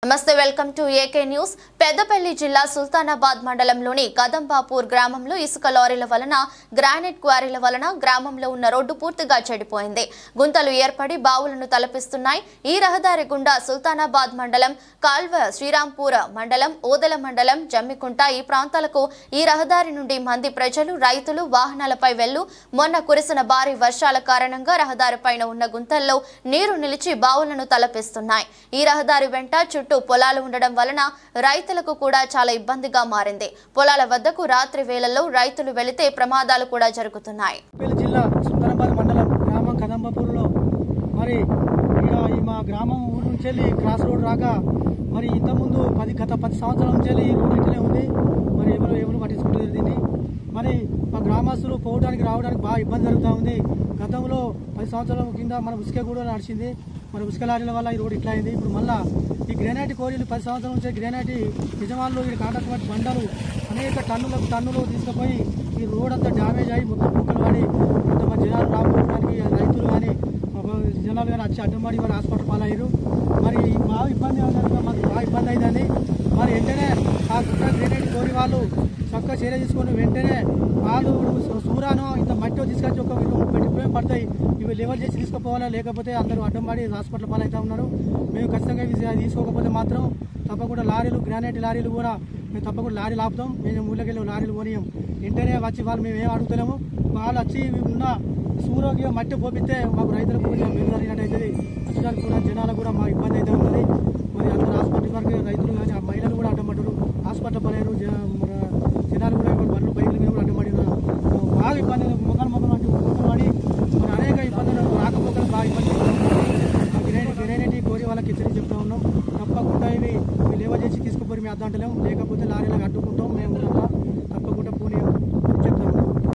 నమస్తే welcome to AK news. Peddapalli జిల్లా సుల్తానాబాద్ మండలంలోని కదంబాపూర్ గ్రామంలో ఇసుక లారీల వలన గ్రానైట్ క్వారీల వలన గ్రామంలో ఉన్న రోడ్డు పూర్తిగా చెడిపోయింది. గుంతలు ఏర్పడి బావులను తలపిస్తున్నాయి. ఈ రహదారి గుండా సుల్తానాబాద్ మండలం, కాల్వ, శ్రీరాంపూర్ మండలం, ఓదెల మండలం, జమ్మికుంట ఈ ప్రాంతాలకు ఈ రహదారి నుండి మంది ప్రజలు, రైతులు వాహనాలపై వెళ్లు. మొన్న కురిసిన భారీ వర్షాల కారణంగా రహదారిపైన ఉన్న గుంతల్లో నీరు నిలిచి బావులను తలపిస్తున్నాయి. ఈ రహదారి వెంట చుట్టూ పొలాలు ఉండడం వలన రైతులకు కూడా చాలా ఇబ్బందిగా మారింది. పొలాల వద్దకు రాత్రి వేళల్లో రైతులు వెళితే ప్రమాదాలు కూడా జరుగుతున్నాయి. జిల్లా సుల్తానాబాద్ మండలం గ్రామం కదంబాపూర్లో మరి మా గ్రామం ఊరు నుంచి క్రాస్ రోడ్ రాగా మరి ఇంతకుముందు గత 10 సంవత్సరాల నుంచి ఈ రోడ్ ఇట్లే ఉంది. మరి ఎవరు పట్టించుకుంటారు దీన్ని. మరి మా గ్రామస్తులు పోవడానికి రావడానికి బాగా ఇబ్బంది జరుగుతూ ఉంది. గతంలో 10 సంవత్సరాల కింద మన ఉసుక కూడా నడిచింది. మరి ఉసుక లారీల వల్ల ఈ రోడ్ ఇట్లా అయింది. ఇప్పుడు మళ్ళీ ఈ గ్రానైట్ కోరీలు 10 సంవత్సరాల నుంచి గ్రానైట్ యజమానులు ఈ కాంట్రాక్ట్ బండలు అనేక టన్నులు తీసుకుపోయి ఈ రోడ్ అంతా డ్యామేజ్ అయ్యి మొత్తం కుక్కలు పడి కొంతమంది జనాలు రాకపోవడానికి రైతులు కానీ జనాలు కానీ వచ్చి అడ్డమాడి వారు హాస్పిటల్ పాలయ్యారు. మరి బాగా ఇబ్బంది మాకు బాగా ఇబ్బంది అయిందని మరి వెంటనే ఆ గుట్ట గ్రానైట్ కోరి వాళ్ళు చక్కగా చర్య తీసుకొని వెంటనే వాళ్ళు సూరాను ఇంత మట్టి తీసుకొచ్చి ఒక 20 పడతాయి. ఇవి లెవెల్ చేసి తీసుకుపోవాలా, లేకపోతే అందరూ అడ్డం పడి హాస్పిటల్ పాలవుతూ ఉన్నారు. మేము ఖచ్చితంగా ఇవి తీసుకోకపోతే మాత్రం తప్పకుండా లారీలు, గ్రానైట్ లారీలు కూడా మేము తప్పకుండా లారీలు ఆపుతాం. మేము ఊళ్ళకెళ్ళి లారీలు కొనియం. వెంటనే వచ్చి వాళ్ళు మేము ఏం అడుగుతున్నాము, వాళ్ళు వచ్చి ఉన్న సూర్యోగ్యం మట్టి పోపిస్తే మాకు రైతులకు కొంచెం మేలు జరిగినట్టు అవుతుంది. వచ్చడానికి కూడా జనాలకు కూడా మాకు ఇబ్బంది అయితే ఉన్నది. మరి అందరూ హాస్పిటల్ వరకు రైతులు కానీ ఆ మహిళలు కూడా అడ్డపడ్డారు, హాస్పిటల్ పడలేరు. జనాలు కూడా బండ్లు బైకుల మీద కూడా అడ్డపడి బాగా ఇబ్బంది మొక్కలు అంటే పడి మరి అనేక ఇబ్బందులు రాకపోకలు బాగా ఇబ్బంది. గ్రానైట్ కోరి వాళ్ళకి హెచ్చరిక చెప్తా ఉన్నాం. తప్పకుండా ఇవి లేవ చేసి తీసుకుపోయి మేము అద్దంటలేము, లేకపోతే లారీలకు అడ్డుకుంటాం. మేము